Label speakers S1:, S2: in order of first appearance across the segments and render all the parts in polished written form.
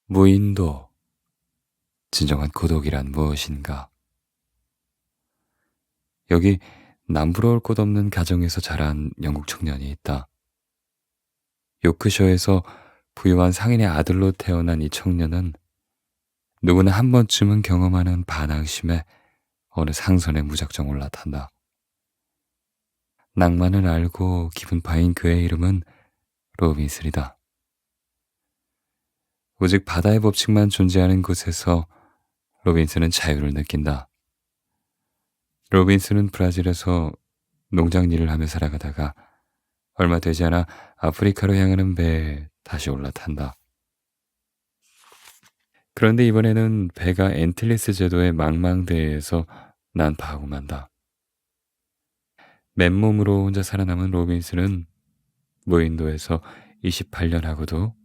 S1: 무인도, 진정한 고독이란 무엇인가? 여기 남부러울 곳 없는 가정에서 자란 영국 청년이 있다. 요크셔에서 부유한 상인의 아들로 태어난 이 청년은 누구나 한 번쯤은 경험하는 반항심에 어느 상선에 무작정 올라탄다. 낭만을 알고 기분 파인 그의 이름은 로빈슨이다. 오직 바다의 법칙만 존재하는 곳에서 로빈슨은 자유를 느낀다. 로빈슨은 브라질에서 농장 일을 하며 살아가다가 얼마 되지 않아 아프리카로 향하는 배에 다시 올라탄다. 그런데 이번에는 배가 엔틸리스 제도의 망망대해에서 난파하고 만다. 맨몸으로 혼자 살아남은 로빈슨은 무인도에서 28년 하고도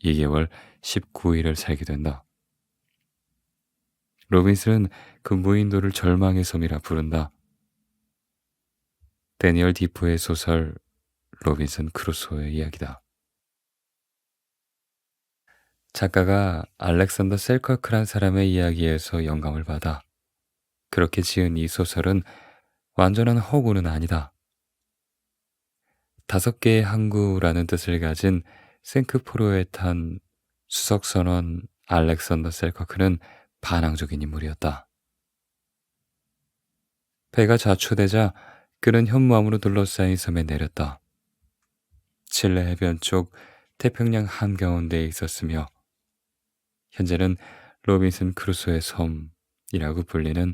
S1: 2개월 19일을 살게 된다. 로빈슨은 그 무인도를 절망의 섬이라 부른다. 데니얼 디포의 소설 로빈슨 크루소의 이야기다. 작가가 알렉산더 셀커크란 사람의 이야기에서 영감을 받아 그렇게 지은 이 소설은 완전한 허구는 아니다. 5개의 항구라는 뜻을 가진 생크포로에 탄 수석선원 알렉산더 셀커크는 반항적인 인물이었다. 배가 자초되자 그는 현무암으로 둘러싸인 섬에 내렸다. 칠레 해변 쪽 태평양 한가운데에 있었으며 현재는 로빈슨 크루소의 섬이라고 불리는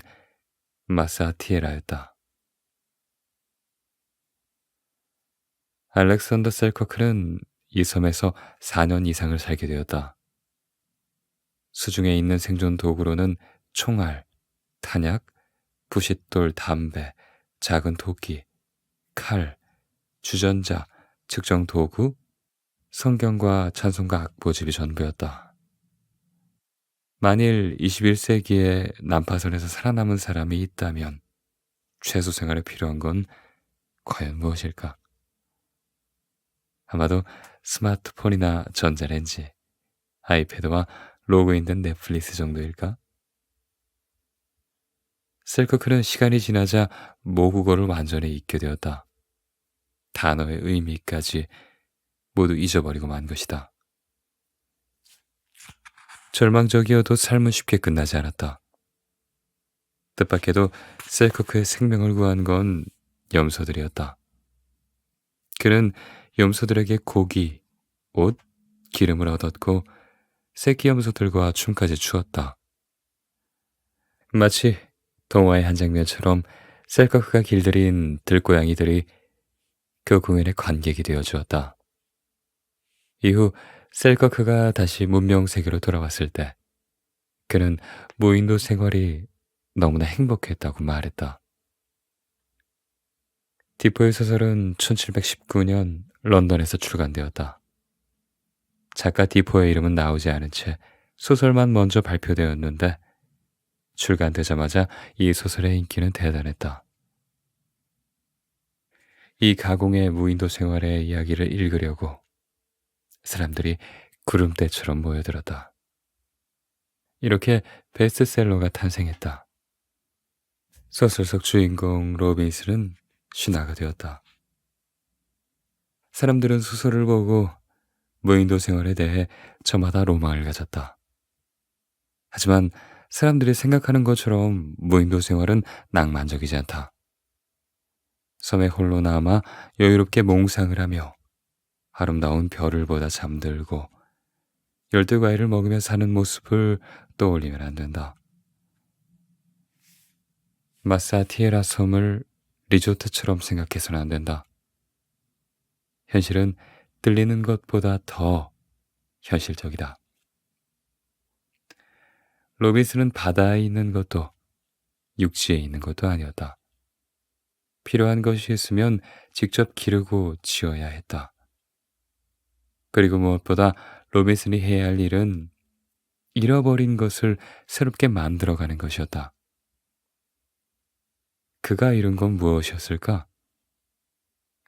S1: 마사티에라였다. 알렉산더 셀커크는 이 섬에서 4년 이상을 살게 되었다. 수중에 있는 생존 도구로는 총알, 탄약, 부싯돌, 담배, 작은 토끼, 칼, 주전자, 측정 도구, 성경과 찬송가 악보집이 전부였다. 만일 21세기에 난파선에서 살아남은 사람이 있다면 최소 생활에 필요한 건 과연 무엇일까? 아마도 스마트폰이나 전자레인지, 아이패드와 로그인된 넷플릭스 정도일까? 셀커크는 시간이 지나자 모국어를 완전히 잊게 되었다. 단어의 의미까지 모두 잊어버리고 만 것이다. 절망적이어도 삶은 쉽게 끝나지 않았다. 뜻밖에도 셀커크의 생명을 구한 건 염소들이었다. 그는 염소들에게 고기, 옷, 기름을 얻었고 새끼 염소들과 춤까지 추었다. 마치 동화의 한 장면처럼 셀커크가 길들인 들고양이들이 그 공연의 관객이 되어 주었다. 이후 셀커크가 다시 문명 세계로 돌아왔을 때 그는 무인도 생활이 너무나 행복했다고 말했다. 디포의 소설은 1719년 런던에서 출간되었다. 작가 디포의 이름은 나오지 않은 채 소설만 먼저 발표되었는데 출간되자마자 이 소설의 인기는 대단했다. 이 가공의 무인도 생활의 이야기를 읽으려고 사람들이 구름대처럼 모여들었다. 이렇게 베스트셀러가 탄생했다. 소설 속 주인공 로빈슨은 신화가 되었다. 사람들은 소설을 보고 무인도 생활에 대해 저마다 로망을 가졌다. 하지만 사람들이 생각하는 것처럼 무인도 생활은 낭만적이지 않다. 섬에 홀로 남아 여유롭게 몽상을 하며 아름다운 별을 보다 잠들고 열대과일을 먹으며 사는 모습을 떠올리면 안 된다. 마사티에라 섬을 리조트처럼 생각해서는 안 된다. 현실은 들리는 것보다 더 현실적이다. 로빈슨은 바다에 있는 것도 육지에 있는 것도 아니었다. 필요한 것이 있으면 직접 기르고 지어야 했다. 그리고 무엇보다 로빈슨이 해야 할 일은 잃어버린 것을 새롭게 만들어가는 것이었다. 그가 잃은 건 무엇이었을까?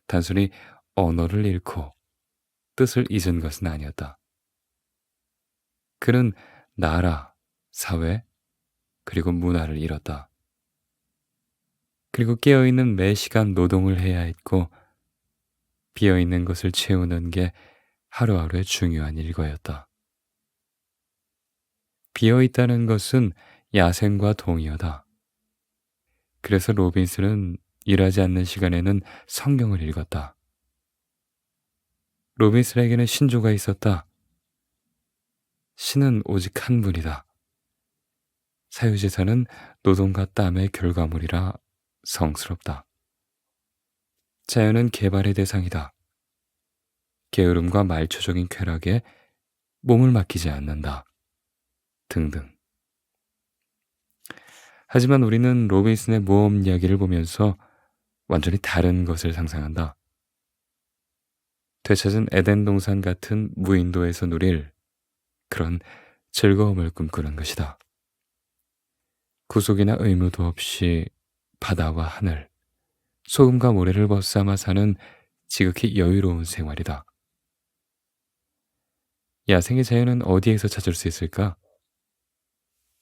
S1: 단순히 언어를 잃고 뜻을 잊은 것은 아니었다. 그는 나라, 사회, 그리고 문화를 잃었다. 그리고 깨어있는 매 시간 노동을 해야 했고 비어있는 것을 채우는 게 하루하루의 중요한 일과였다. 비어있다는 것은 야생과 동의어다. 그래서 로빈슨은 일하지 않는 시간에는 성경을 읽었다. 로빈슨에게는 신조가 있었다. 신은 오직 한 분이다. 사유재산은 노동과 땀의 결과물이라 성스럽다. 자연은 개발의 대상이다. 게으름과 말초적인 쾌락에 몸을 맡기지 않는다. 등등. 하지만 우리는 로빈슨의 모험 이야기를 보면서 완전히 다른 것을 상상한다. 되찾은 에덴 동산 같은 무인도에서 누릴 그런 즐거움을 꿈꾸는 것이다. 구속이나 의무도 없이 바다와 하늘, 소금과 모래를 벗삼아 사는 지극히 여유로운 생활이다. 야생의 자연은 어디에서 찾을 수 있을까?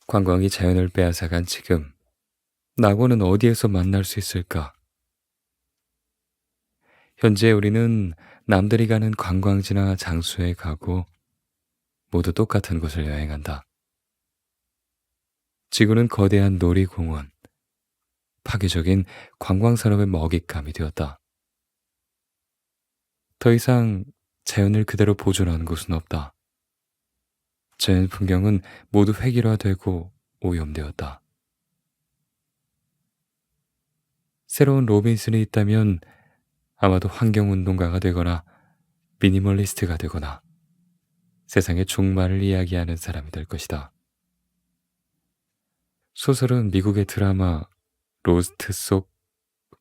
S1: 관광이 자연을 빼앗아간 지금, 낙원은 어디에서 만날 수 있을까? 현재 우리는 남들이 가는 관광지나 장소에 가고 모두 똑같은 곳을 여행한다. 지구는 거대한 놀이공원, 파괴적인 관광산업의 먹잇감이 되었다. 더 이상 자연을 그대로 보존하는 곳은 없다. 자연 풍경은 모두 획일화되고 오염되었다. 새로운 로빈슨이 있다면 아마도 환경운동가가 되거나 미니멀리스트가 되거나 세상의 종말을 이야기하는 사람이 될 것이다. 소설은 미국의 드라마 로스트 속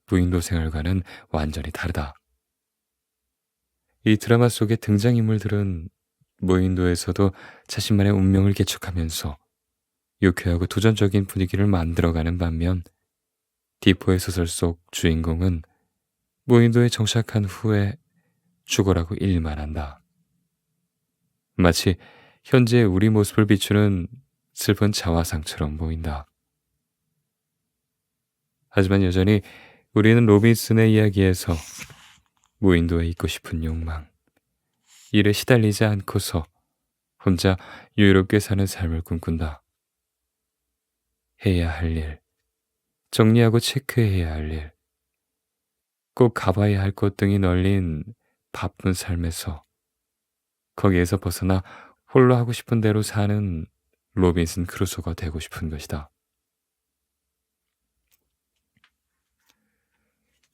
S1: 무인도 생활과는 완전히 다르다. 이 드라마 속의 등장인물들은 무인도에서도 자신만의 운명을 개척하면서 유쾌하고 도전적인 분위기를 만들어가는 반면 디포의 소설 속 주인공은 무인도에 정착한 후에 죽어라고 일만 한다. 마치 현재 우리 모습을 비추는 슬픈 자화상처럼 보인다. 하지만 여전히 우리는 로빈슨의 이야기에서 무인도에 있고 싶은 욕망, 일에 시달리지 않고서 혼자 여유롭게 사는 삶을 꿈꾼다. 해야 할 일, 정리하고 체크해야 할 일, 꼭 가봐야 할 곳 등이 널린 바쁜 삶에서 거기에서 벗어나 홀로 하고 싶은 대로 사는 로빈슨 크루소가 되고 싶은 것이다.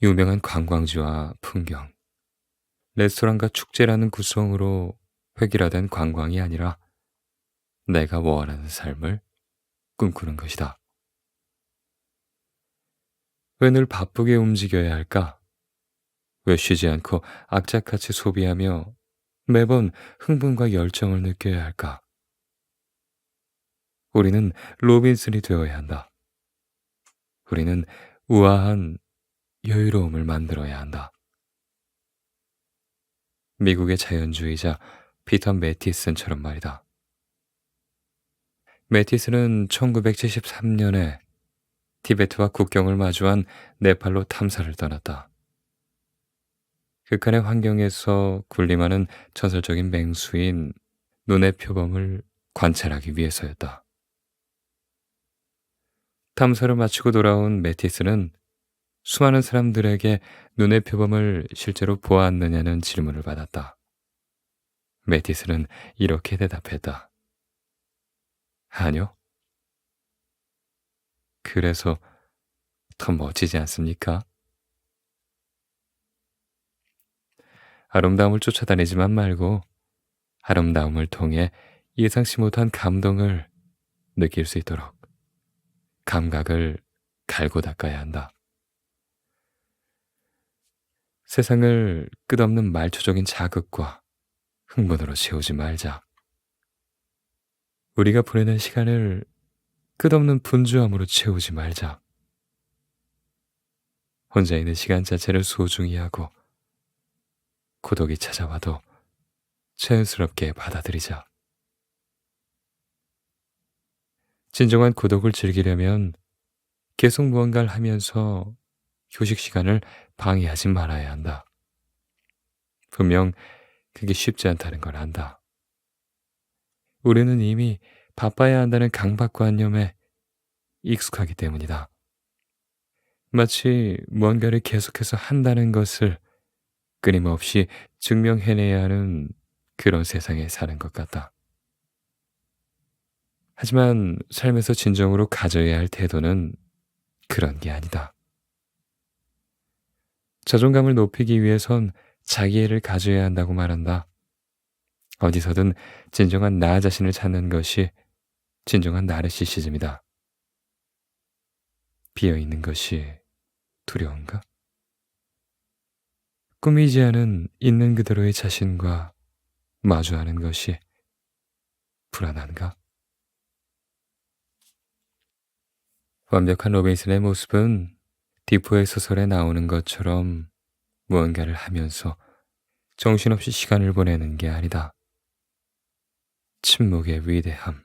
S1: 유명한 관광지와 풍경, 레스토랑과 축제라는 구성으로 획일화된 관광이 아니라 내가 원하는 삶을 꿈꾸는 것이다. 왜 늘 바쁘게 움직여야 할까? 왜 쉬지 않고 악착같이 소비하며 매번 흥분과 열정을 느껴야 할까? 우리는 로빈슨이 되어야 한다. 우리는 우아한 여유로움을 만들어야 한다. 미국의 자연주의자 피터 매티슨처럼 말이다. 매티슨은 1973년에 티베트와 국경을 마주한 네팔로 탐사를 떠났다. 극한의 환경에서 군림하는 전설적인 맹수인 눈의 표범을 관찰하기 위해서였다. 탐사를 마치고 돌아온 매티스는 수많은 사람들에게 눈의 표범을 실제로 보았느냐는 질문을 받았다. 매티스는 이렇게 대답했다. 아니요. 그래서 더 멋지지 않습니까? 아름다움을 쫓아다니지만 말고 아름다움을 통해 예상치 못한 감동을 느낄 수 있도록 감각을 갈고 닦아야 한다. 세상을 끝없는 말초적인 자극과 흥분으로 채우지 말자. 우리가 보내는 시간을 끝없는 분주함으로 채우지 말자. 혼자 있는 시간 자체를 소중히 하고 고독이 찾아와도 자연스럽게 받아들이자. 진정한 고독을 즐기려면 계속 무언가를 하면서 휴식 시간을 방해하지 말아야 한다. 분명 그게 쉽지 않다는 걸 안다. 우리는 이미 바빠야 한다는 강박관념에 익숙하기 때문이다. 마치 무언가를 계속해서 한다는 것을 끊임없이 증명해내야 하는 그런 세상에 사는 것 같다. 하지만 삶에서 진정으로 가져야 할 태도는 그런 게 아니다. 자존감을 높이기 위해선 자기애를 가져야 한다고 말한다. 어디서든 진정한 나 자신을 찾는 것이 진정한 나르시시즘이다. 비어있는 것이 두려운가? 꾸미지 않은 있는 그대로의 자신과 마주하는 것이 불안한가? 완벽한 로빈슨의 모습은 디포의 소설에 나오는 것처럼 무언가를 하면서 정신없이 시간을 보내는 게 아니다. 침묵의 위대함,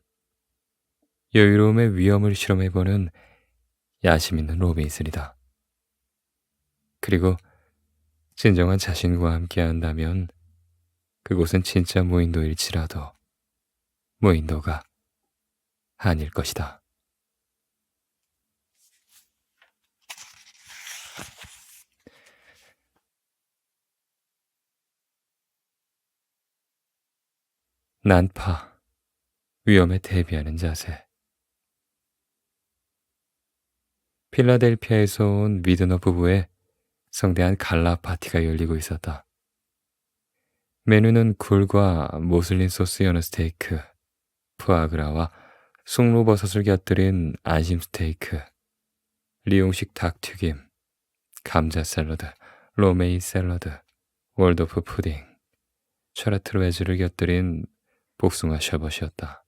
S1: 여유로움의 위험을 실험해보는 야심 있는 로빈슨이다. 그리고 진정한 자신과 함께 한다면 그곳은 진짜 무인도일지라도 무인도가 아닐 것이다. 난파, 위험에 대비하는 자세. 필라델피아에서 온 위드너 부부의 성대한 갈라 파티가 열리고 있었다. 메뉴는 굴과 모슬린 소스 연어 스테이크, 푸아그라와 송로버섯을 곁들인 안심 스테이크, 리용식 닭튀김, 감자 샐러드, 로메이 샐러드, 월도프 푸딩, 차라트로웨즈를 곁들인 복숭아 셔벗이었다.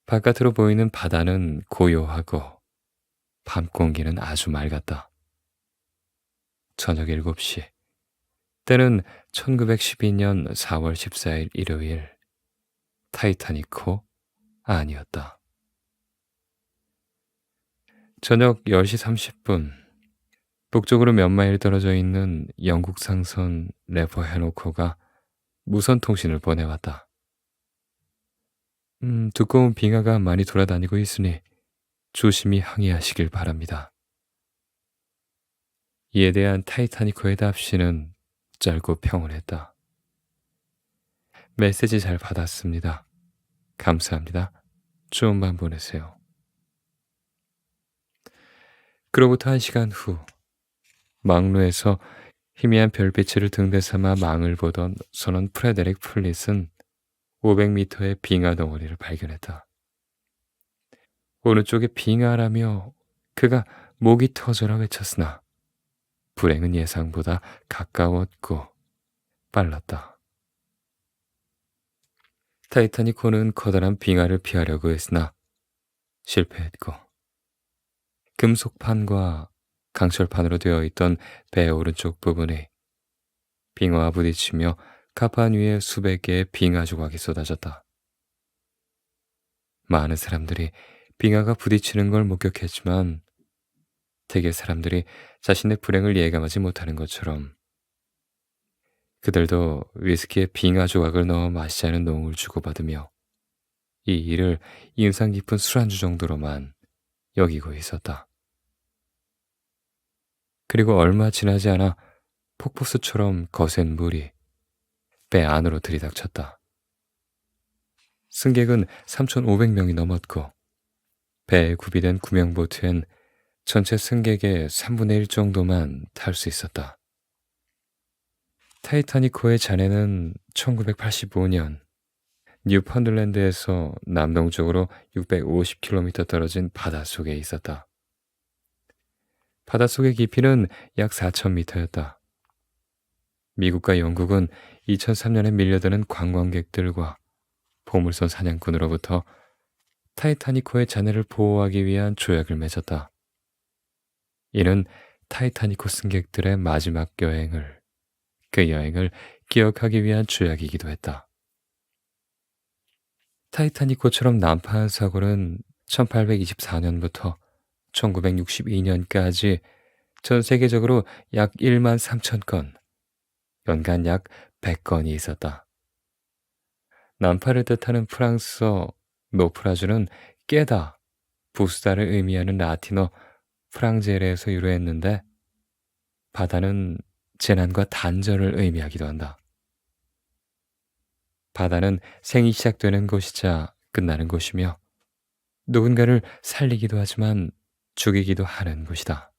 S1: 바깥으로 보이는 바다는 고요하고 밤 공기는 아주 맑았다. 저녁 7시, 때는 1912년 4월 14일 일요일, 타이타닉호 아니었다. 저녁 10시 30분, 북쪽으로 몇 마일 떨어져 있는 영국 상선 레퍼 해노코가 무선 통신을 보내왔다. 두꺼운 빙하가 많이 돌아다니고 있으니 조심히 항해하시길 바랍니다. 이에 대한 타이타니코의 답시는 짧고 평온했다. 메시지 잘 받았습니다. 감사합니다. 좋은 밤 보내세요. 그로부터 1시간 후, 망루에서 희미한 별빛을 등대 삼아 망을 보던 선원 프레데릭 플릿은 500m의 빙하 덩어리를 발견했다. 어느 쪽에 빙하라며 그가 목이 터져라 외쳤으나 불행은 예상보다 가까웠고 빨랐다. 타이타닉호는 커다란 빙하를 피하려고 했으나 실패했고 금속판과 강철판으로 되어 있던 배의 오른쪽 부분이 빙하와 부딪히며 갑판 위에 수백 개의 빙하 조각이 쏟아졌다. 많은 사람들이 빙하가 부딪히는 걸 목격했지만 대개 사람들이 자신의 불행을 예감하지 못하는 것처럼 그들도 위스키에 빙하 조각을 넣어 마시자는 농을 주고받으며 이 일을 인상 깊은 술안주 정도로만 여기고 있었다. 그리고 얼마 지나지 않아 폭포수처럼 거센 물이 배 안으로 들이닥쳤다. 승객은 3,500명이 넘었고 배에 구비된 구명보트엔 전체 승객의 3분의 1 정도만 탈 수 있었다. 타이타닉호의 잔해는 1985년 뉴펀들랜드에서 남동쪽으로 650km 떨어진 바닷속에 있었다. 바닷속의 깊이는 약 4,000m였다. 미국과 영국은 2003년에 밀려드는 관광객들과 보물선 사냥꾼으로부터 타이타닉호의 잔해를 보호하기 위한 조약을 맺었다. 이는 타이타닉호 승객들의 마지막 여행을, 그 여행을 기억하기 위한 조약이기도 했다. 타이타닉호처럼 난파한 사고는 1824년부터 1962년까지 전 세계적으로 약 1만 3천 건, 연간 약 100건이 있었다. 난파를 뜻하는 프랑스어 노프라주는 깨다, 부수다를 의미하는 라틴어 프랑제레에서 유래했는데 바다는 재난과 단절을 의미하기도 한다. 바다는 생이 시작되는 곳이자 끝나는 곳이며 누군가를 살리기도 하지만 죽이기도 하는 곳이다.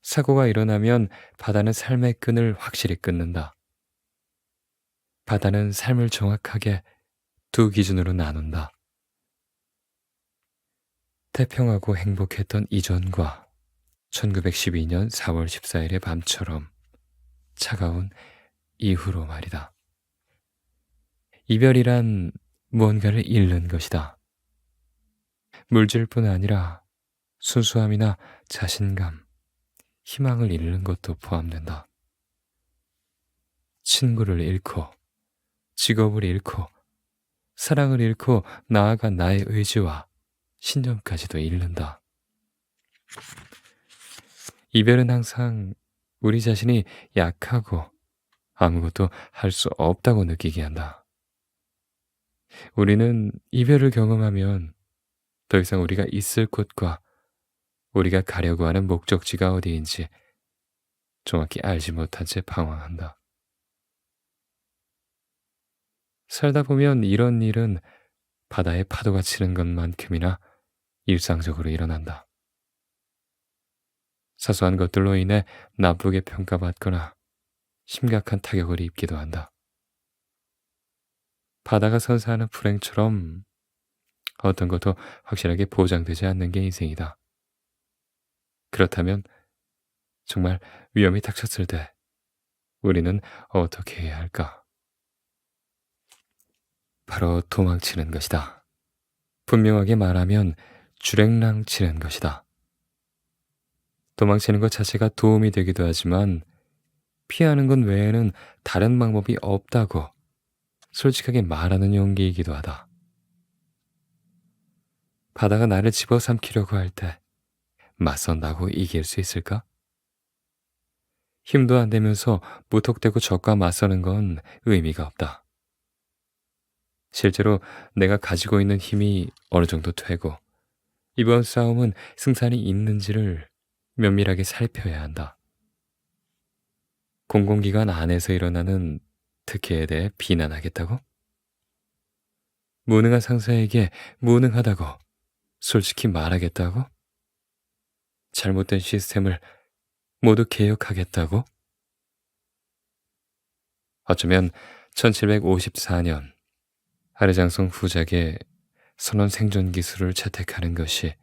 S1: 사고가 일어나면 바다는 삶의 끈을 확실히 끊는다. 바다는 삶을 정확하게 두 기준으로 나눈다. 태평하고 행복했던 이전과 1912년 4월 14일의 밤처럼 차가운 이후로 말이다. 이별이란 무언가를 잃는 것이다. 물질뿐 아니라 순수함이나 자신감, 희망을 잃는 것도 포함된다. 친구를 잃고, 직업을 잃고, 사랑을 잃고 나아간 나의 의지와 신념까지도 잃는다. 이별은 항상 우리 자신이 약하고 아무것도 할 수 없다고 느끼게 한다. 우리는 이별을 경험하면 더 이상 우리가 있을 곳과 우리가 가려고 하는 목적지가 어디인지 정확히 알지 못한 채 방황한다. 살다 보면 이런 일은 바다에 파도가 치는 것만큼이나 일상적으로 일어난다. 사소한 것들로 인해 나쁘게 평가받거나 심각한 타격을 입기도 한다. 바다가 선사하는 불행처럼 어떤 것도 확실하게 보장되지 않는 게 인생이다. 그렇다면 정말 위험이 닥쳤을 때 우리는 어떻게 해야 할까? 바로 도망치는 것이다. 분명하게 말하면 주랭랑치는 것이다. 도망치는 것 자체가 도움이 되기도 하지만 피하는 것 외에는 다른 방법이 없다고 솔직하게 말하는 용기이기도 하다. 바다가 나를 집어삼키려고 할 때 맞선다고 이길 수 있을까? 힘도 안 되면서 무턱대고 적과 맞서는 건 의미가 없다. 실제로 내가 가지고 있는 힘이 어느 정도 되고 이번 싸움은 승산이 있는지를 면밀하게 살펴야 한다. 공공기관 안에서 일어나는 특혜에 대해 비난하겠다고? 무능한 상사에게 무능하다고 솔직히 말하겠다고? 잘못된 시스템을 모두 개혁하겠다고? 어쩌면 1754년 아르장성 후작의 선원 생존 기술을 채택하는 것이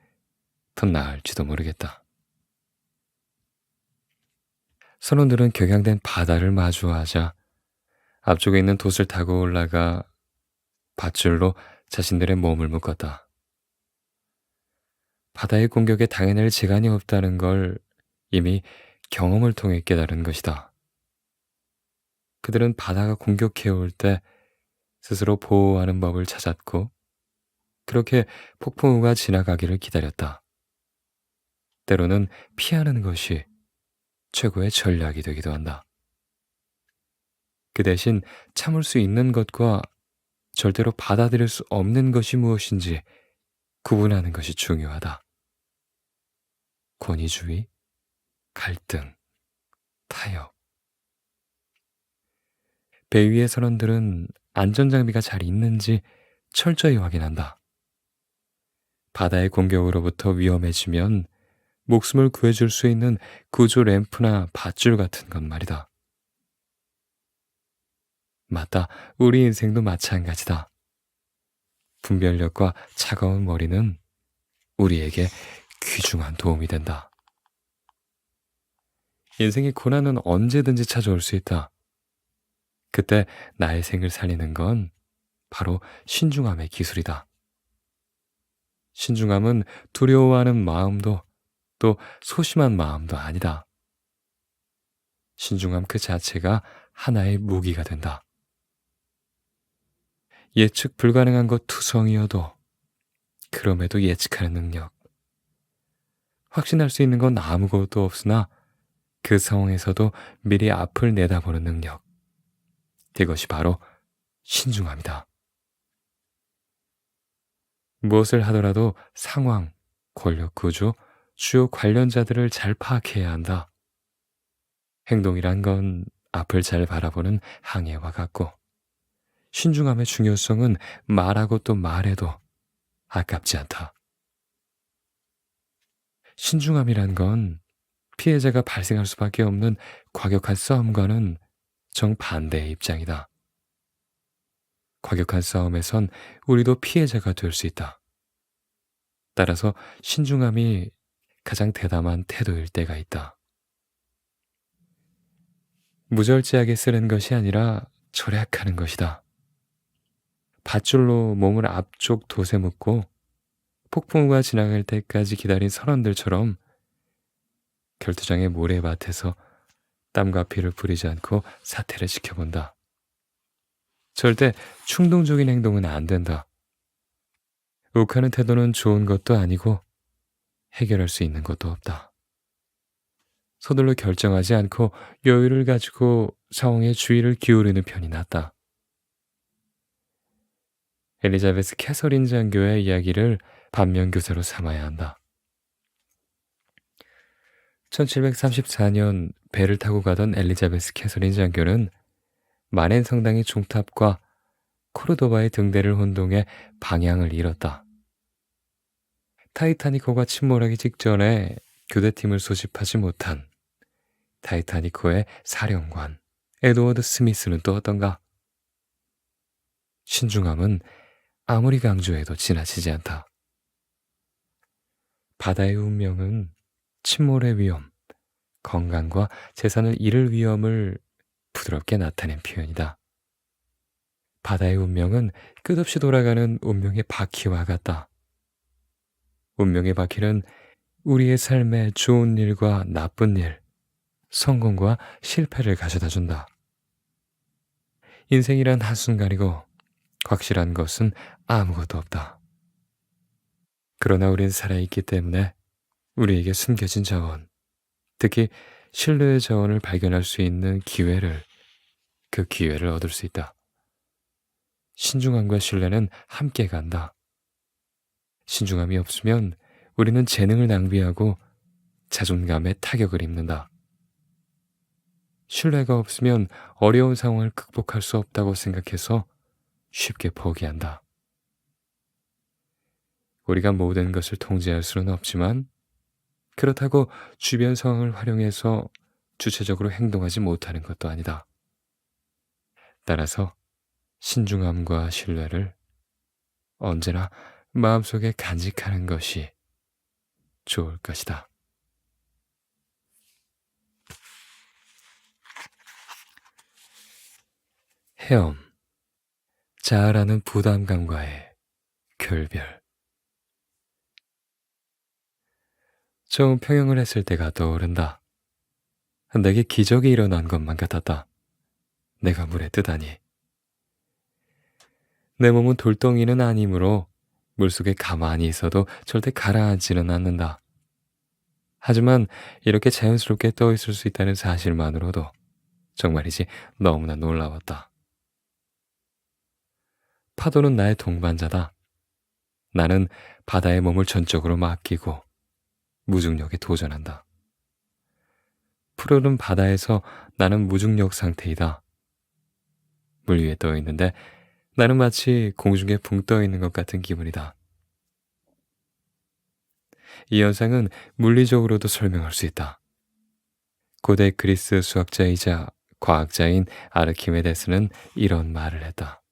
S1: 더 나을지도 모르겠다. 선원들은 격양된 바다를 마주하자 앞쪽에 있는 돛을 타고 올라가 밧줄로 자신들의 몸을 묶었다. 바다의 공격에 당해낼 재간이 없다는 걸 이미 경험을 통해 깨달은 것이다. 그들은 바다가 공격해올 때 스스로 보호하는 법을 찾았고 그렇게 폭풍우가 지나가기를 기다렸다. 때로는 피하는 것이 최고의 전략이 되기도 한다. 그 대신 참을 수 있는 것과 절대로 받아들일 수 없는 것이 무엇인지 구분하는 것이 중요하다. 권위주의, 갈등, 타협. 배 위의 선원들은 안전장비가 잘 있는지 철저히 확인한다. 바다의 공격으로부터 위험해지면 목숨을 구해줄 수 있는 구조 램프나 밧줄 같은 것 말이다. 맞다. 우리 인생도 마찬가지다. 분별력과 차가운 머리는 우리에게 귀중한 도움이 된다. 인생의 고난은 언제든지 찾아올 수 있다. 그때 나의 생을 살리는 건 바로 신중함의 기술이다. 신중함은 두려워하는 마음도 또 소심한 마음도 아니다. 신중함 그 자체가 하나의 무기가 된다. 예측 불가능한 것 투성이어도 그럼에도 예측하는 능력. 확신할 수 있는 건 아무것도 없으나 그 상황에서도 미리 앞을 내다보는 능력. 그것이 바로 신중함이다. 무엇을 하더라도 상황, 권력 구조, 주요 관련자들을 잘 파악해야 한다. 행동이란 건 앞을 잘 바라보는 항해와 같고, 신중함의 중요성은 말하고 또 말해도 아깝지 않다. 신중함이란 건 피해자가 발생할 수밖에 없는 과격한 싸움과는 정반대의 입장이다. 과격한 싸움에선 우리도 피해자가 될 수 있다. 따라서 신중함이 가장 대담한 태도일 때가 있다. 무절제하게 쓰는 것이 아니라 절약하는 것이다. 밧줄로 몸을 앞쪽 돛에 묶고 폭풍우가 지나갈 때까지 기다린 선원들처럼 결투장의 모래밭에서 땀과 피를 뿌리지 않고 사태를 지켜본다. 절대 충동적인 행동은 안 된다. 욱하는 태도는 좋은 것도 아니고 해결할 수 있는 것도 없다. 서둘러 결정하지 않고 여유를 가지고 상황에 주의를 기울이는 편이 낫다. 엘리자베스 캐서린 장교의 이야기를 반면교사로 삼아야 한다. 1734년 배를 타고 가던 엘리자베스 캐서린 장교는 마넨 성당의 종탑과 코르도바의 등대를 혼동해 방향을 잃었다. 타이타니코가 침몰하기 직전에 교대팀을 소집하지 못한 타이타니코의 사령관 에드워드 스미스는 또 어떤가? 신중함은 아무리 강조해도 지나치지 않다. 바다의 운명은 침몰의 위험, 건강과 재산을 잃을 위험을 부드럽게 나타낸 표현이다. 바다의 운명은 끝없이 돌아가는 운명의 바퀴와 같다. 운명의 바퀴는 우리의 삶에 좋은 일과 나쁜 일, 성공과 실패를 가져다 준다. 인생이란 한순간이고 확실한 것은 아무것도 없다. 그러나 우린 살아있기 때문에 우리에게 숨겨진 자원, 특히 신뢰의 자원을 발견할 수 있는 그 기회를 얻을 수 있다. 신중함과 신뢰는 함께 간다. 신중함이 없으면 우리는 재능을 낭비하고 자존감에 타격을 입는다. 신뢰가 없으면 어려운 상황을 극복할 수 없다고 생각해서 쉽게 포기한다. 우리가 모든 것을 통제할 수는 없지만 그렇다고 주변 상황을 활용해서 주체적으로 행동하지 못하는 것도 아니다. 따라서 신중함과 신뢰를 언제나 마음속에 간직하는 것이 좋을 것이다. 헤엄, 자아라는 부담감과의 결별. 처음 평영을 했을 때가 떠오른다. 내게 기적이 일어난 것만 같았다. 내가 물에 뜨다니. 내 몸은 돌덩이는 아니므로 물속에 가만히 있어도 절대 가라앉지는 않는다. 하지만 이렇게 자연스럽게 떠 있을 수 있다는 사실만으로도 정말이지 너무나 놀라웠다. 파도는 나의 동반자다. 나는 바다의 몸을 전적으로 맡기고 무중력에 도전한다. 푸르른 바다에서 나는 무중력 상태이다. 물 위에 떠 있는데 나는 마치 공중에 붕 떠 있는 것 같은 기분이다. 이 현상은 물리적으로도 설명할 수 있다. 고대 그리스 수학자이자 과학자인 아르키메데스는 이런 말을 했다.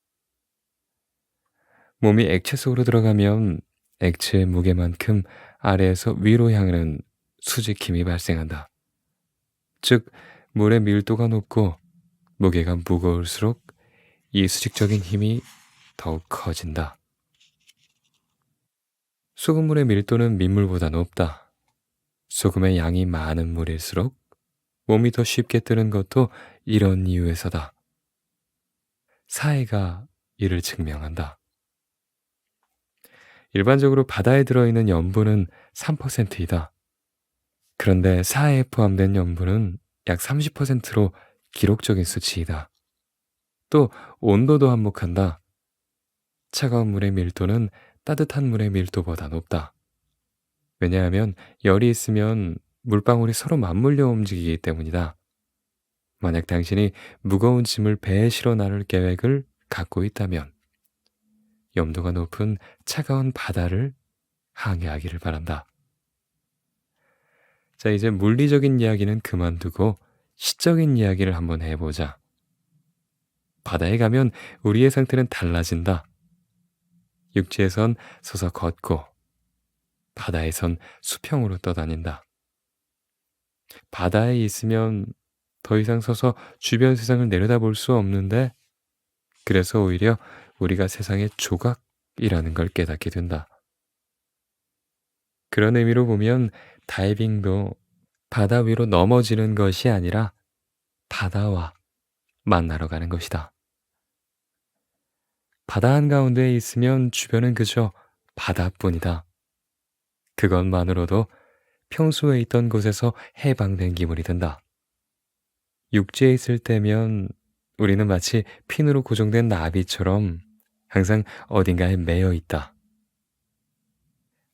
S1: 몸이 액체 속으로 들어가면 액체의 무게만큼 아래에서 위로 향하는 수직힘이 발생한다. 즉, 물의 밀도가 높고 무게가 무거울수록 이 수직적인 힘이 더욱 커진다. 소금물의 밀도는 민물보다 높다. 소금의 양이 많은 물일수록 몸이 더 쉽게 뜨는 것도 이런 이유에서다. 사해가 이를 증명한다. 일반적으로 바다에 들어있는 염분은 3%이다. 그런데 사해에 포함된 염분은 약 30%로 기록적인 수치이다. 또 온도도 한몫한다. 차가운 물의 밀도는 따뜻한 물의 밀도보다 높다. 왜냐하면 열이 있으면 물방울이 서로 맞물려 움직이기 때문이다. 만약 당신이 무거운 짐을 배에 실어 나를 계획을 갖고 있다면 염도가 높은 차가운 바다를 항해하기를 바란다. 자, 이제 물리적인 이야기는 그만두고 시적인 이야기를 한번 해보자. 바다에 가면 우리의 상태는 달라진다. 육지에선 서서 걷고 바다에선 수평으로 떠다닌다. 바다에 있으면 더 이상 서서 주변 세상을 내려다볼 수 없는데 그래서 오히려 우리가 세상의 조각이라는 걸 깨닫게 된다. 그런 의미로 보면 다이빙도 바다 위로 넘어지는 것이 아니라 바다와 만나러 가는 것이다. 바다 한가운데에 있으면 주변은 그저 바다뿐이다. 그것만으로도 평소에 있던 곳에서 해방된 기분이 든다. 육지에 있을 때면 우리는 마치 핀으로 고정된 나비처럼 항상 어딘가에 매여 있다.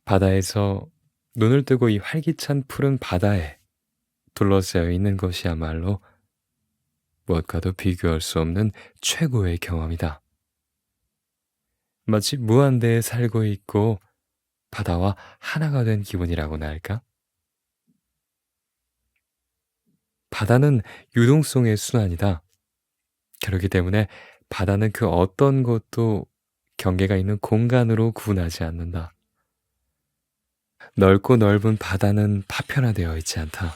S1: 바다에서 눈을 뜨고 이 활기찬 푸른 바다에 둘러싸여 있는 것이야말로 무엇과도 비교할 수 없는 최고의 경험이다. 마치 무한대에 살고 있고 바다와 하나가 된 기분이라고나 할까? 바다는 유동성의 순환이다. 그렇기 때문에 바다는 그 어떤 곳도 경계가 있는 공간으로 구분하지 않는다. 넓고 넓은 바다는 파편화되어 있지 않다.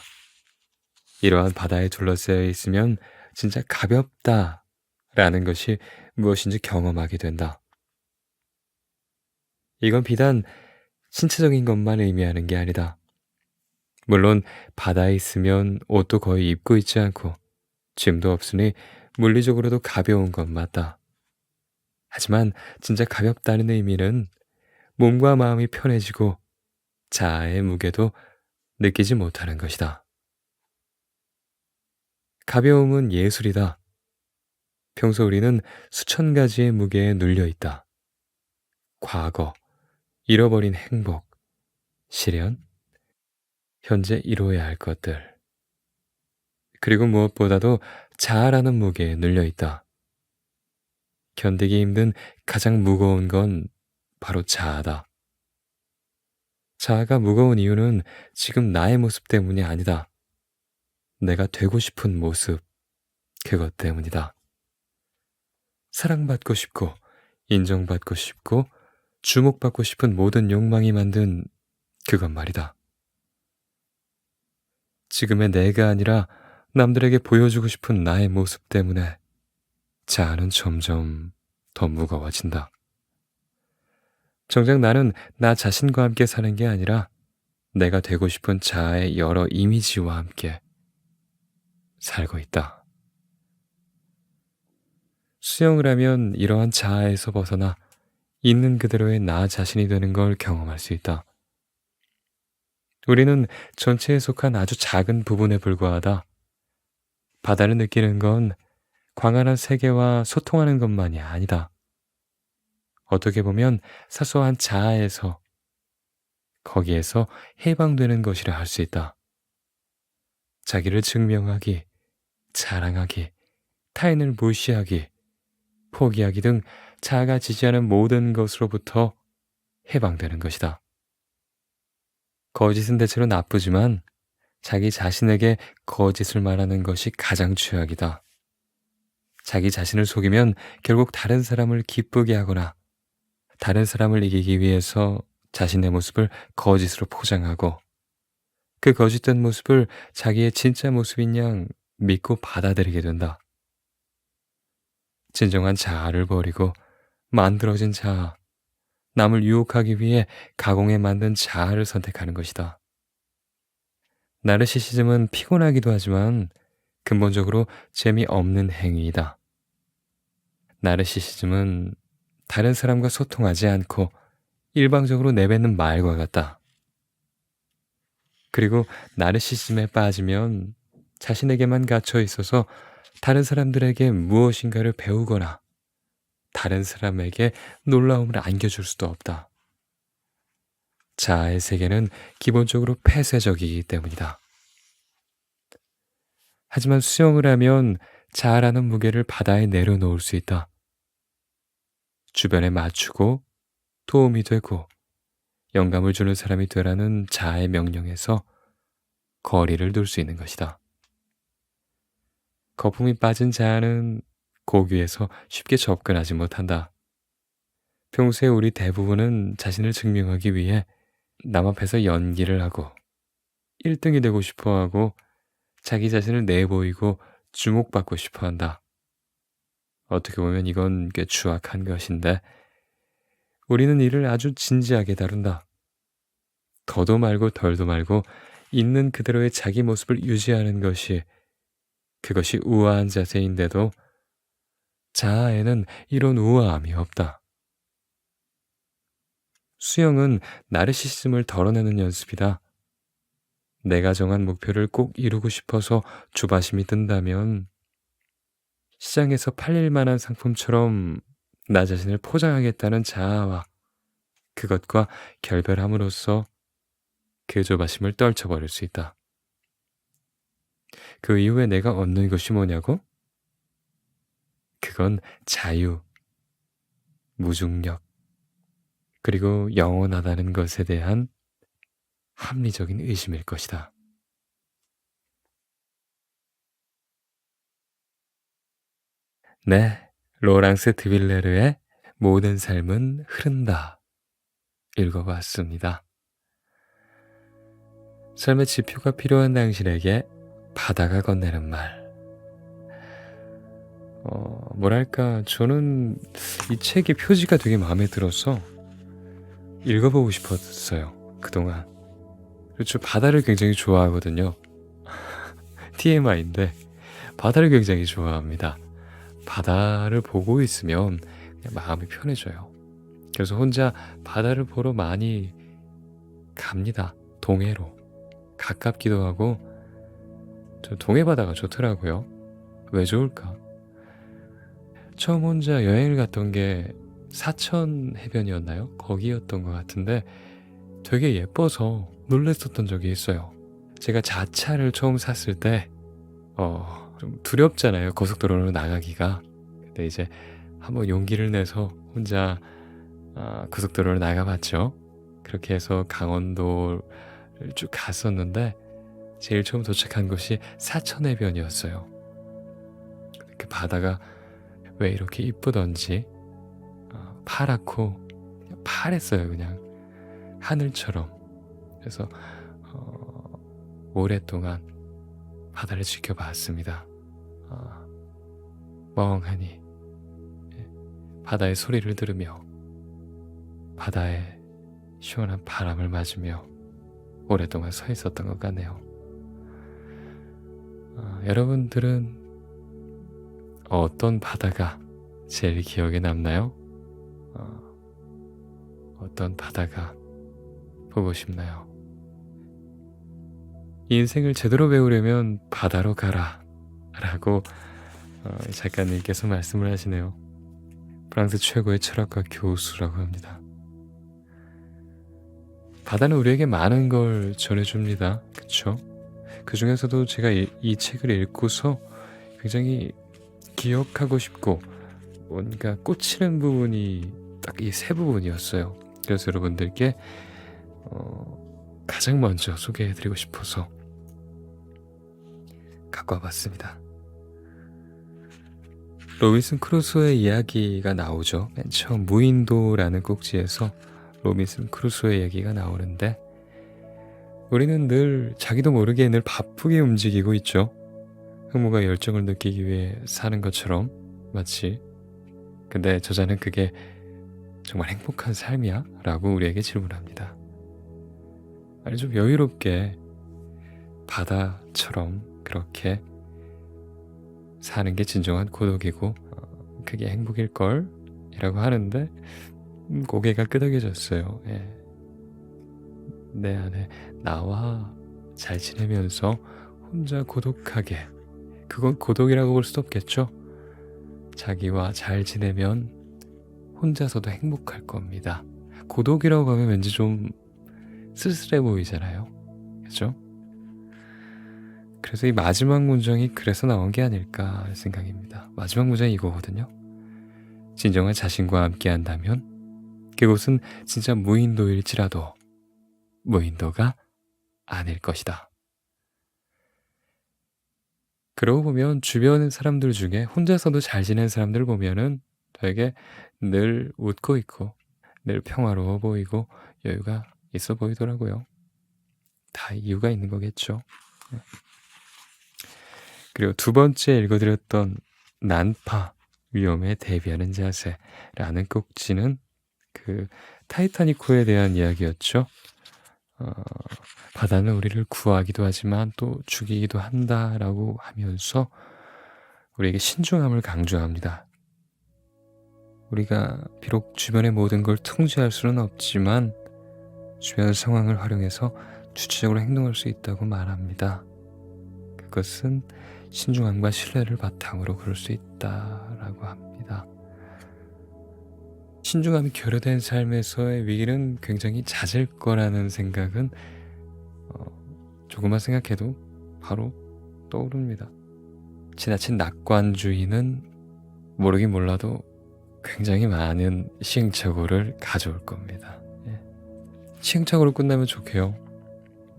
S1: 이러한 바다에 둘러싸여 있으면 진짜 가볍다라는 것이 무엇인지 경험하게 된다. 이건 비단 신체적인 것만 의미하는 게 아니다. 물론 바다에 있으면 옷도 거의 입고 있지 않고 짐도 없으니 물리적으로도 가벼운 건 맞다. 하지만 진짜 가볍다는 의미는 몸과 마음이 편해지고 자아의 무게도 느끼지 못하는 것이다. 가벼움은 예술이다. 평소 우리는 수천 가지의 무게에 눌려 있다. 과거, 잃어버린 행복, 시련, 현재 이루어야 할 것들. 그리고 무엇보다도 자아라는 무게에 눌려 있다. 견디기 힘든 가장 무거운 건 바로 자아다. 자아가 무거운 이유는 지금 나의 모습 때문이 아니다. 내가 되고 싶은 모습, 그것 때문이다. 사랑받고 싶고, 인정받고 싶고, 주목받고 싶은 모든 욕망이 만든 그것 말이다. 지금의 내가 아니라 남들에게 보여주고 싶은 나의 모습 때문에 자아는 점점 더 무거워진다. 정작 나는 나 자신과 함께 사는 게 아니라 내가 되고 싶은 자아의 여러 이미지와 함께 살고 있다. 수영을 하면 이러한 자아에서 벗어나 있는 그대로의 나 자신이 되는 걸 경험할 수 있다. 우리는 전체에 속한 아주 작은 부분에 불과하다. 바다를 느끼는 건 광활한 세계와 소통하는 것만이 아니다. 어떻게 보면 사소한 자아에서 거기에서 해방되는 것이라 할 수 있다. 자기를 증명하기, 자랑하기, 타인을 무시하기, 포기하기 등 자아가 지지하는 모든 것으로부터 해방되는 것이다. 거짓은 대체로 나쁘지만 자기 자신에게 거짓을 말하는 것이 가장 최악이다. 자기 자신을 속이면 결국 다른 사람을 기쁘게 하거나 다른 사람을 이기기 위해서 자신의 모습을 거짓으로 포장하고 그 거짓된 모습을 자기의 진짜 모습인 양 믿고 받아들이게 된다. 진정한 자아를 버리고 만들어진 자아, 남을 유혹하기 위해 가공해 만든 자아를 선택하는 것이다. 나르시시즘은 피곤하기도 하지만 근본적으로 재미없는 행위이다. 나르시시즘은 다른 사람과 소통하지 않고 일방적으로 내뱉는 말과 같다. 그리고 나르시시즘에 빠지면 자신에게만 갇혀 있어서 다른 사람들에게 무엇인가를 배우거나 다른 사람에게 놀라움을 안겨줄 수도 없다. 자아의 세계는 기본적으로 폐쇄적이기 때문이다. 하지만 수영을 하면 자아라는 무게를 바다에 내려놓을 수 있다. 주변에 맞추고 도움이 되고 영감을 주는 사람이 되라는 자아의 명령에서 거리를 둘 수 있는 것이다. 거품이 빠진 자아는 고귀에서 쉽게 접근하지 못한다. 평소에 우리 대부분은 자신을 증명하기 위해 남 앞에서 연기를 하고 1등이 되고 싶어 하고 자기 자신을 내보이고 주목받고 싶어 한다. 어떻게 보면 이건 꽤 추악한 것인데 우리는 이를 아주 진지하게 다룬다. 더도 말고 덜도 말고 있는 그대로의 자기 모습을 유지하는 것이 그것이 우아한 자세인데도 자아에는 이런 우아함이 없다. 수영은 나르시시즘을 덜어내는 연습이다. 내가 정한 목표를 꼭 이루고 싶어서 조바심이 든다면 시장에서 팔릴 만한 상품처럼 나 자신을 포장하겠다는 자아와 그것과 결별함으로써 그 조바심을 떨쳐버릴 수 있다. 그 이후에 내가 얻는 것이 뭐냐고? 그건 자유, 무중력, 그리고 영원하다는 것에 대한 합리적인 의심일 것이다. 네, 로랑스 드빌레르의 모든 삶은 흐른다. 읽어봤습니다. 삶의 지표가 필요한 당신에게 바다가 건네는 말. 뭐랄까, 저는 이 책의 표지가 되게 마음에 들어서 읽어보고 싶었어요. 그동안. 그렇죠. 바다를 굉장히 좋아하거든요. TMI인데, 바다를 굉장히 좋아합니다. 바다를 보고 있으면 그냥 마음이 편해져요. 그래서 혼자 바다를 보러 많이 갑니다. 동해로. 가깝기도 하고, 저 동해 바다가 좋더라고요. 왜 좋을까? 처음 혼자 여행을 갔던 게 사천 해변이었나요? 거기였던 것 같은데 되게 예뻐서 놀랬었던 적이 있어요. 제가 자차를 처음 샀을 때, 좀 두렵잖아요. 고속도로로 나가기가. 근데 이제 한번 용기를 내서 혼자 고속도로로 나가봤죠. 그렇게 해서 강원도를 쭉 갔었는데 제일 처음 도착한 곳이 사천해변이었어요. 그 바다가 왜 이렇게 이쁘던지 파랗고 파랬어요. 그냥 하늘처럼. 그래서 오랫동안 바다를 지켜봤습니다. 멍하니 바다의 소리를 들으며 바다의 시원한 바람을 맞으며 오랫동안 서 있었던 것 같네요. 여러분들은 어떤 바다가 제일 기억에 남나요? 어떤 바다가 보고 싶나요? 인생을 제대로 배우려면 바다로 가라 라고 작가님께서 말씀을 하시네요. 프랑스 최고의 철학과 교수라고 합니다. 바다는 우리에게 많은 걸 전해줍니다. 그쵸? 그 중에서도 제가 이 책을 읽고서 굉장히 기억하고 싶고 뭔가 꽂히는 부분이 딱 이 세 부분이었어요. 그래서 여러분들께 가장 먼저 소개해드리고 싶어서 갖고 와봤습니다. 로빈슨 크루소의 이야기가 나오죠. 맨 처음 무인도라는 꼭지에서 로빈슨 크루소의 얘기가 나오는데 우리는 늘 자기도 모르게 늘 바쁘게 움직이고 있죠. 흥무가 열정을 느끼기 위해 사는 것처럼 마치. 근데 저자는 그게 정말 행복한 삶이야? 라고 우리에게 질문합니다. 아니 좀 여유롭게 바다처럼 그렇게 사는 게 진정한 고독이고 그게 행복일걸? 이라고 하는데 고개가 끄덕여졌어요. 예. 내 안에 나와 잘 지내면서 혼자 고독하게, 그건 고독이라고 볼 수도 없겠죠. 자기와 잘 지내면 혼자서도 행복할 겁니다. 고독이라고 하면 왠지 좀 쓸쓸해 보이잖아요. 그죠? 그래서 이 마지막 문장이 그래서 나온 게 아닐까 생각입니다. 마지막 문장이 이거거든요. 진정한 자신과 함께 한다면 그곳은 진짜 무인도일지라도 무인도가 아닐 것이다. 그러고 보면 주변 사람들 중에 혼자서도 잘 지낸 사람들 보면은 되게 늘 웃고 있고 늘 평화로워 보이고 여유가 있어 보이더라고요. 다 이유가 있는 거겠죠. 그리고 두 번째 읽어드렸던 난파, 위험에 대비하는 자세라는 꼭지는 그 타이타닉호에 대한 이야기였죠. 바다는 우리를 구하기도 하지만 또 죽이기도 한다라고 하면서 우리에게 신중함을 강조합니다. 우리가 비록 주변의 모든 걸 통제할 수는 없지만 주변 상황을 활용해서 주체적으로 행동할 수 있다고 말합니다. 그것은 신중함과 신뢰를 바탕으로 그럴 수 있다라고 합니다. 신중함이 결여된 삶에서의 위기는 굉장히 잦을 거라는 생각은 조금만 생각해도 바로 떠오릅니다. 지나친 낙관주의는 모르긴 몰라도 굉장히 많은 시행착오를 가져올 겁니다. 예. 시행착오로 끝나면 좋게요.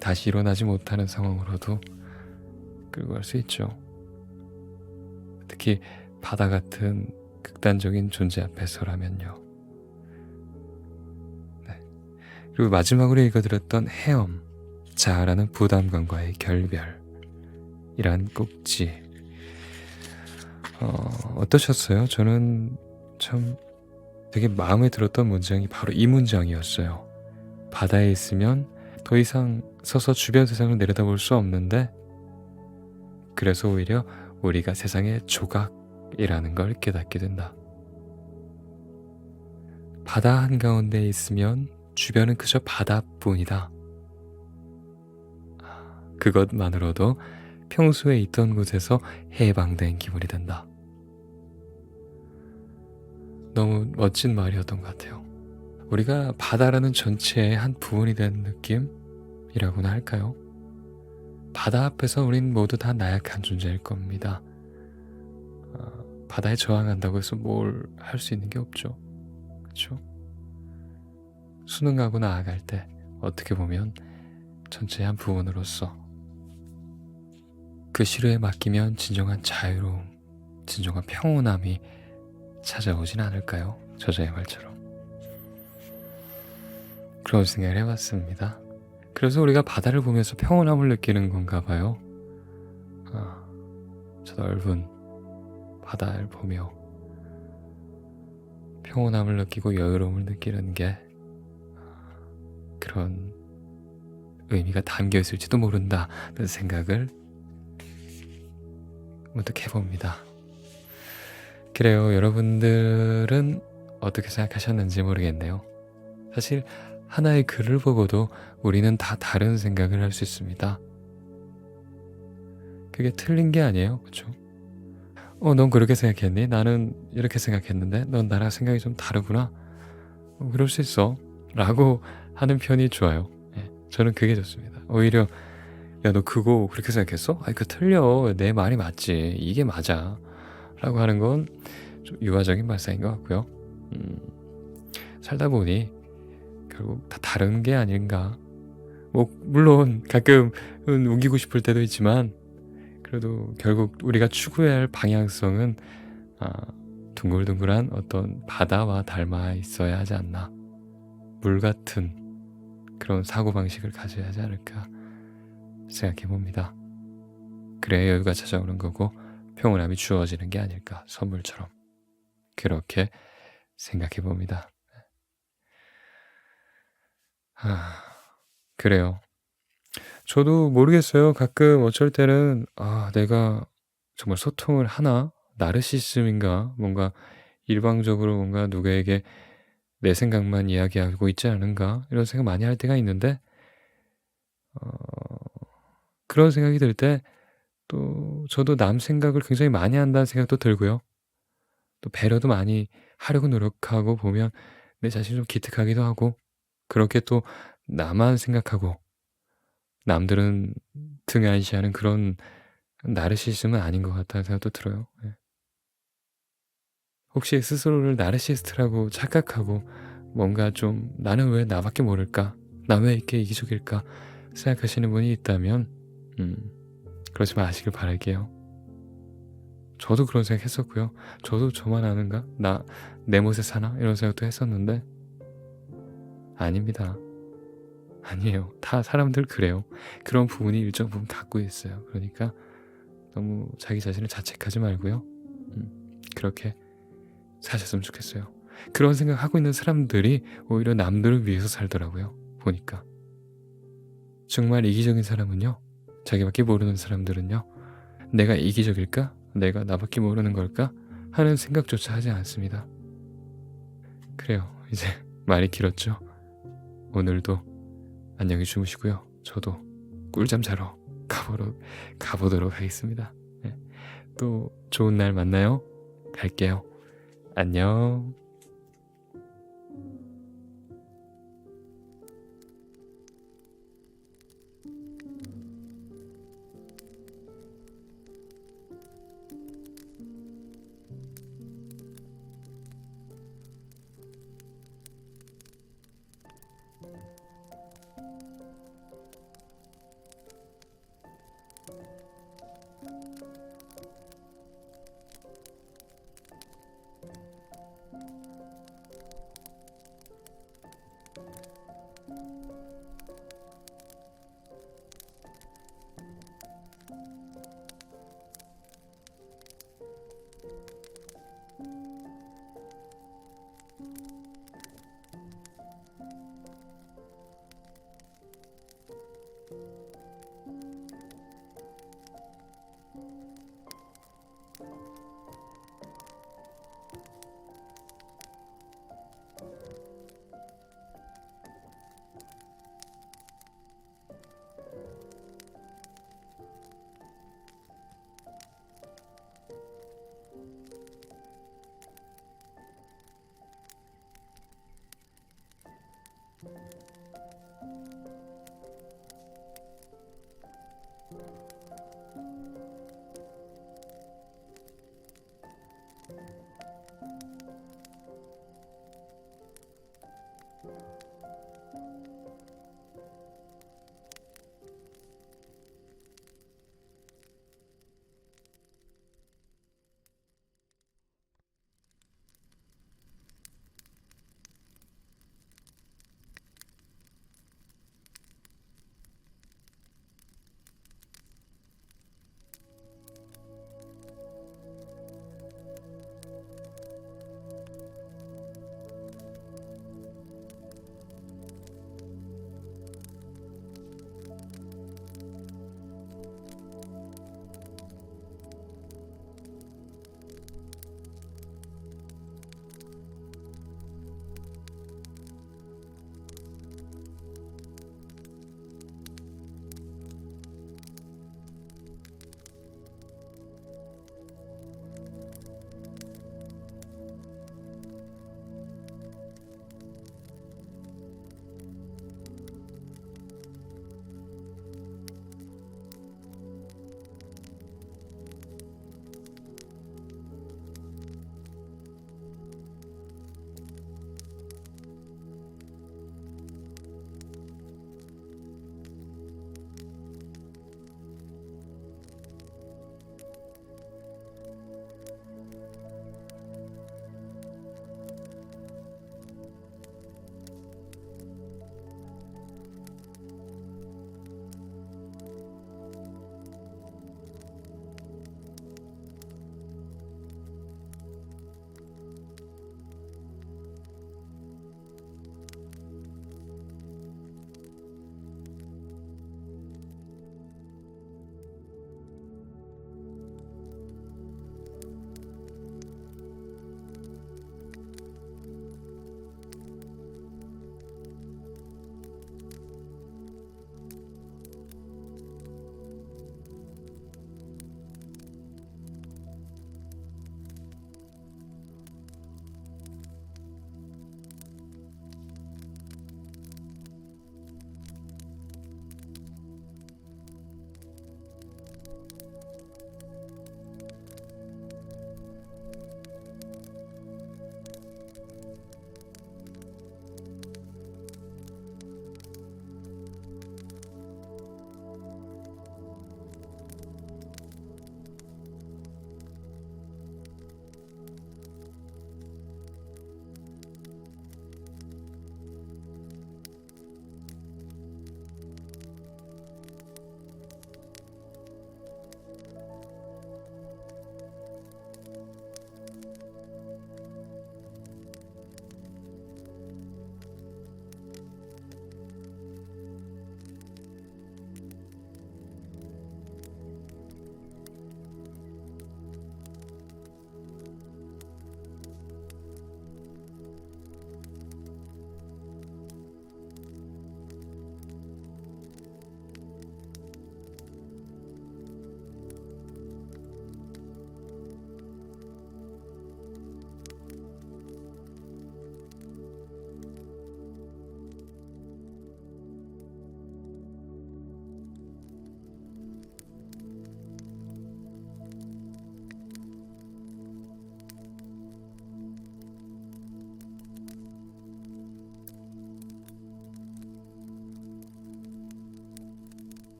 S1: 다시 일어나지 못하는 상황으로도 끌고 갈 수 있죠. 특히 바다 같은 극단적인 존재 앞에서라면요. 네. 그리고 마지막으로 읽어드렸던 헤엄, 자아라는 부담감과의 결별이란 꼭지. 어떠셨어요? 저는 참 되게 마음에 들었던 문장이 바로 이 문장이었어요. 바다에 있으면 더 이상 서서 주변 세상을 내려다볼 수 없는데 그래서 오히려 우리가 세상의 조각이라는 걸 깨닫게 된다. 바다 한가운데에 있으면 주변은 그저 바다뿐이다. 그것만으로도 평소에 있던 곳에서 해방된 기분이 든다. 너무 멋진 말이었던 것 같아요. 우리가 바다라는 전체의 한 부분이 된 느낌이라고나 할까요? 바다 앞에서 우린 모두 다 나약한 존재일 겁니다. 바다에 저항한다고 해서 뭘 할 수 있는 게 없죠. 그렇죠? 수능하고 나아갈 때 어떻게 보면 전체의 한 부분으로서 그 시류에 맡기면 진정한 자유로움, 진정한 평온함이 찾아오진 않을까요? 저자의 말처럼. 그런 생각을 해봤습니다. 그래서 우리가 바다를 보면서 평온함을 느끼는 건가 봐요. 저 넓은 바다를 보며 평온함을 느끼고 여유로움을 느끼는 게 그런 의미가 담겨 있을지도 모른다는 생각을 문득 해봅니다. 그래요. 여러분들은 어떻게 생각하셨는지 모르겠네요. 사실 하나의 글을 보고도 우리는 다 다른 생각을 할 수 있습니다. 그게 틀린 게 아니에요. 그렇죠? 넌 그렇게 생각했니? 나는 이렇게 생각했는데 넌 나랑 생각이 좀 다르구나. 그럴 수 있어. 라고 하는 편이 좋아요. 예, 저는 그게 좋습니다. 오히려 야, 너 그거 그렇게 생각했어? 아니, 그거 틀려. 내 말이 맞지. 이게 맞아. 라고 하는 건 좀 유화적인 발상인 것 같고요. 살다 보니 결국 다 다른 게 아닌가. 물론 가끔은 우기고 싶을 때도 있지만 그래도 결국 우리가 추구해야 할 방향성은 둥글둥글한 어떤 바다와 닮아 있어야 하지 않나. 물 같은 그런 사고방식을 가져야 하지 않을까 생각해 봅니다. 그래야 여유가 찾아오는 거고 평온함이 주어지는 게 아닐까, 선물처럼. 그렇게 생각해 봅니다. 그래요. 저도 모르겠어요. 가끔 어쩔 때는 내가 정말 소통을 하나? 나르시즘인가 뭔가 일방적으로 뭔가 누구에게 내 생각만 이야기하고 있지 않은가 이런 생각 많이 할 때가 있는데 어 그런 생각이 들 때 또 저도 남 생각을 굉장히 많이 한다는 생각도 들고요. 또 배려도 많이 하려고 노력하고 보면 내 자신이 좀 기특하기도 하고 그렇게 또 나만 생각하고 남들은 등한시하는 그런 나르시즘은 아닌 것 같다는 생각도 들어요. 예. 혹시 스스로를 나르시스트라고 착각하고 뭔가 좀 '나는 왜 나밖에 모를까? 난 왜 이렇게 이기적일까?' 생각하시는 분이 있다면 음 그러지 마시길 바랄게요. 저도 그런 생각했었고요. '저도 저만 아는가? 나 내 멋에 사나?' 이런 생각도 했었는데 아닙니다. 아니에요. 다 사람들 그래요. 그런 부분이 일정 부분 갖고 있어요. 그러니까 너무 자기 자신을 자책하지 말고요. 그렇게 사셨으면 좋겠어요. 그런 생각하고 있는 사람들이 오히려 남들을 위해서 살더라고요, 보니까. 정말 이기적인 사람은요, 자기밖에 모르는 사람들은요, '내가 이기적일까? 내가 나밖에 모르는 걸까?' 하는 생각조차 하지 않습니다. 그래요. 이제 말이 길었죠. 오늘도 안녕히 주무시고요. 저도 꿀잠 자러 가보도록 하겠습니다. 네. 또 좋은 날 만나요. 갈게요. 안녕.